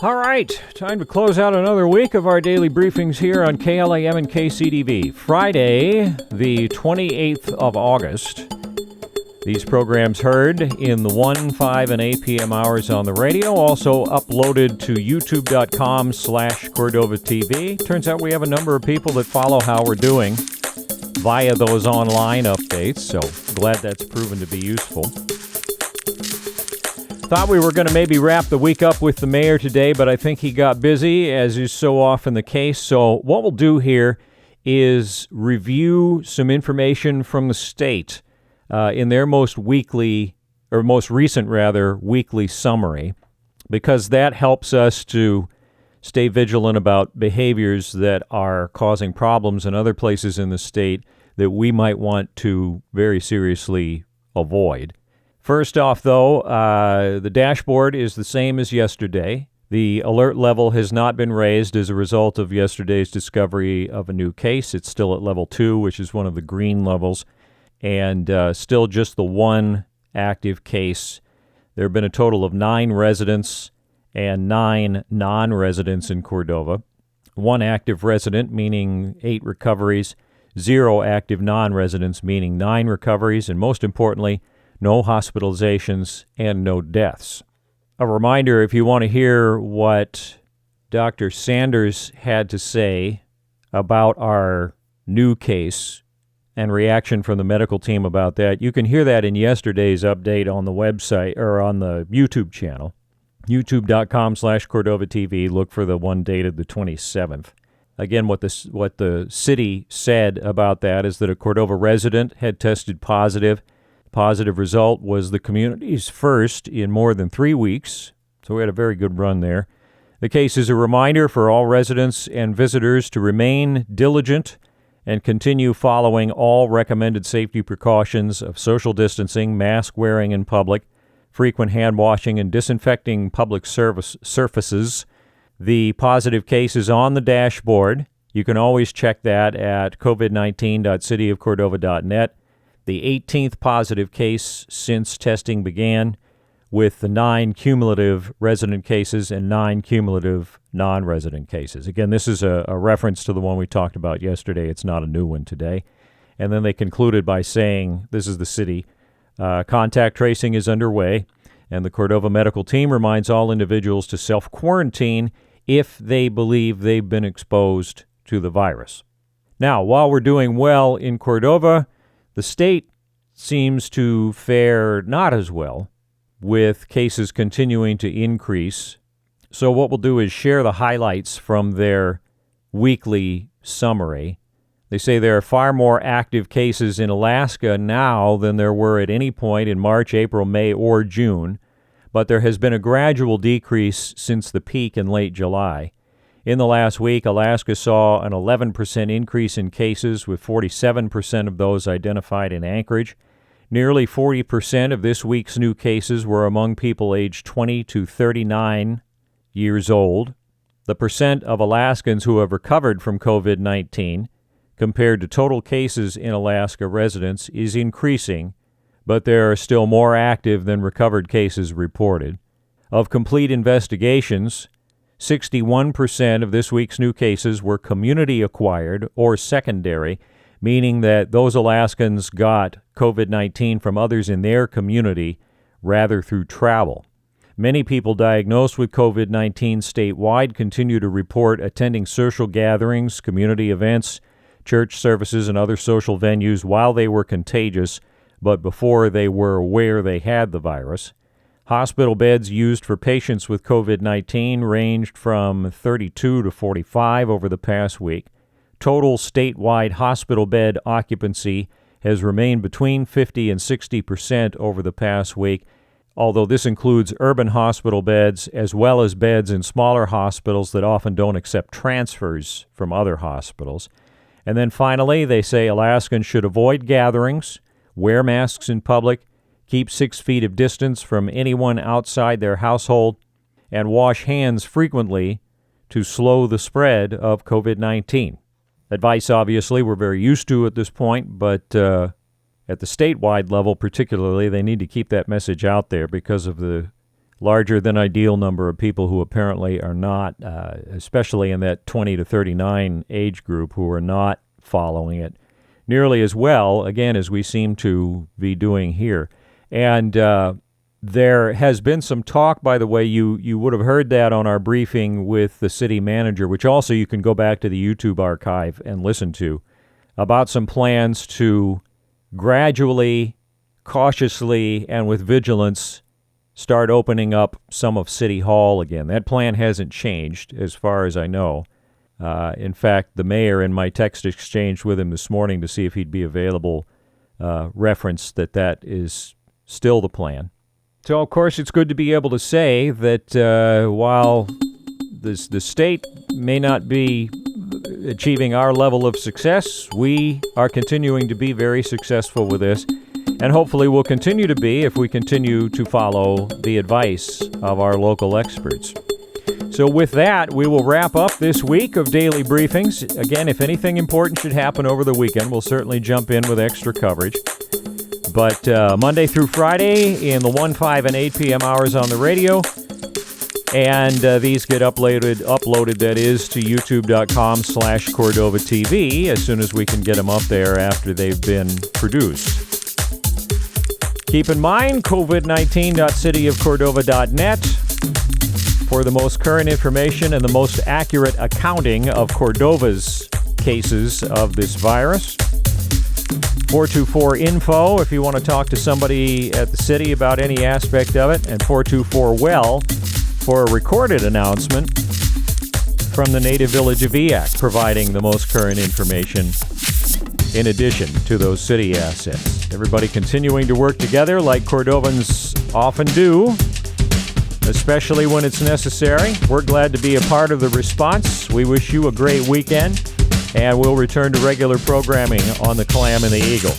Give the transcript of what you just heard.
All right, time to close out another week of our daily briefings here on KLAM and KCDV. Friday, the 28th of August. These programs heard in the 1, 5, and 8 p.m. hours on the radio, also uploaded to youtube.com/Cordova TV. Turns out we have a number of people that follow how we're doing via those online updates, so glad that's proven to be useful. Thought we were going to maybe wrap the week up with the mayor today, but I think he got busy, as is so often the case. So what we'll do here is review some information from the state in their most recent weekly summary, because that helps us to stay vigilant about behaviors that are causing problems in other places in the state that we might want to very seriously avoid. First off, though, the dashboard is the same as yesterday. The alert level has not been raised as a result of yesterday's discovery of a new case. It's still at level 2, which is one of the green levels, and still just the one active case. There have been a total of 9 residents and 9 non-residents in Cordova. 1 active resident, meaning 8 recoveries. 0 active non-residents, meaning 9 recoveries, and most importantly, no hospitalizations and no deaths. A reminder, if you want to hear what Dr. Sanders had to say about our new case and reaction from the medical team about that, you can hear that in yesterday's update on the website or on the YouTube channel, youtube.com/Cordova TV. Look for the one dated the 27th. Again, what the city said about that is that a Cordova resident had tested positive. Positive result was the community's first in more than 3 weeks, so we had a very good run there. The case is a reminder for all residents and visitors to remain diligent and continue following all recommended safety precautions of social distancing, mask wearing in public, frequent hand washing, and disinfecting public surfaces. The positive case is on the dashboard. You can always check that at covid19.cityofcordova.net. The 18th positive case since testing began, with the 9 cumulative resident cases and 9 cumulative non-resident cases. Again, this is a reference to the one we talked about yesterday. It's not a new one today. And then they concluded by saying, this is the city, contact tracing is underway, and the Cordova medical team reminds all individuals to self-quarantine if they believe they've been exposed to the virus. Now, while we're doing well in Cordova, the state seems to fare not as well, with cases continuing to increase. So what we'll do is share the highlights from their weekly summary. They say there are far more active cases in Alaska now than there were at any point in March, April, May, or June, but there has been a gradual decrease since the peak in late July. In the last week, Alaska saw an 11% increase in cases, with 47% of those identified in Anchorage. Nearly 40% of this week's new cases were among people aged 20 to 39 years old. The percent of Alaskans who have recovered from COVID-19 compared to total cases in Alaska residents is increasing, but there are still more active than recovered cases reported. Of complete investigations, 61% of this week's new cases were community-acquired or secondary, meaning that those Alaskans got COVID-19 from others in their community rather through travel. Many people diagnosed with COVID-19 statewide continue to report attending social gatherings, community events, church services, and other social venues while they were contagious, but before they were aware they had the virus. Hospital beds used for patients with COVID-19 ranged from 32 to 45 over the past week. Total statewide hospital bed occupancy has remained between 50 and 60% over the past week, although this includes urban hospital beds as well as beds in smaller hospitals that often don't accept transfers from other hospitals. And then finally, they say Alaskans should avoid gatherings, wear masks in public, keep 6 feet of distance from anyone outside their household, and wash hands frequently to slow the spread of COVID-19. Advice, obviously, we're very used to at this point, but at the statewide level particularly, they need to keep that message out there because of the larger than ideal number of people who apparently are not, especially in that 20 to 39 age group, who are not following it nearly as well, again, as we seem to be doing here. And there has been some talk, by the way, you would have heard that on our briefing with the city manager, which also you can go back to the YouTube archive and listen to, about some plans to gradually, cautiously, and with vigilance start opening up some of City Hall again. That plan hasn't changed as far as I know. In fact, the mayor, in my text exchange with him this morning to see if he'd be available, referenced that is still the plan. So, of course, it's good to be able to say that while the state may not be achieving our level of success, we are continuing to be very successful with this, and hopefully will continue to be if we continue to follow the advice of our local experts. So with that, we will wrap up this week of Daily Briefings. Again, if anything important should happen over the weekend, we'll certainly jump in with extra coverage. But Monday through Friday in the 1, 5, and 8 p.m. hours on the radio. And these get uploaded, that is, to youtube.com/Cordova TV as soon as we can get them up there after they've been produced. Keep in mind, COVID-19.cityofcordova.net for the most current information and the most accurate accounting of Cordova's cases of this virus. 424-INFO if you want to talk to somebody at the city about any aspect of it, and 424-WELL for a recorded announcement from the native village of Eac, providing the most current information in addition to those city assets. Everybody continuing to work together like Cordovans often do, especially when it's necessary. We're glad to be a part of the response. We wish you a great weekend, and we'll return to regular programming on the Clam and the Eagle.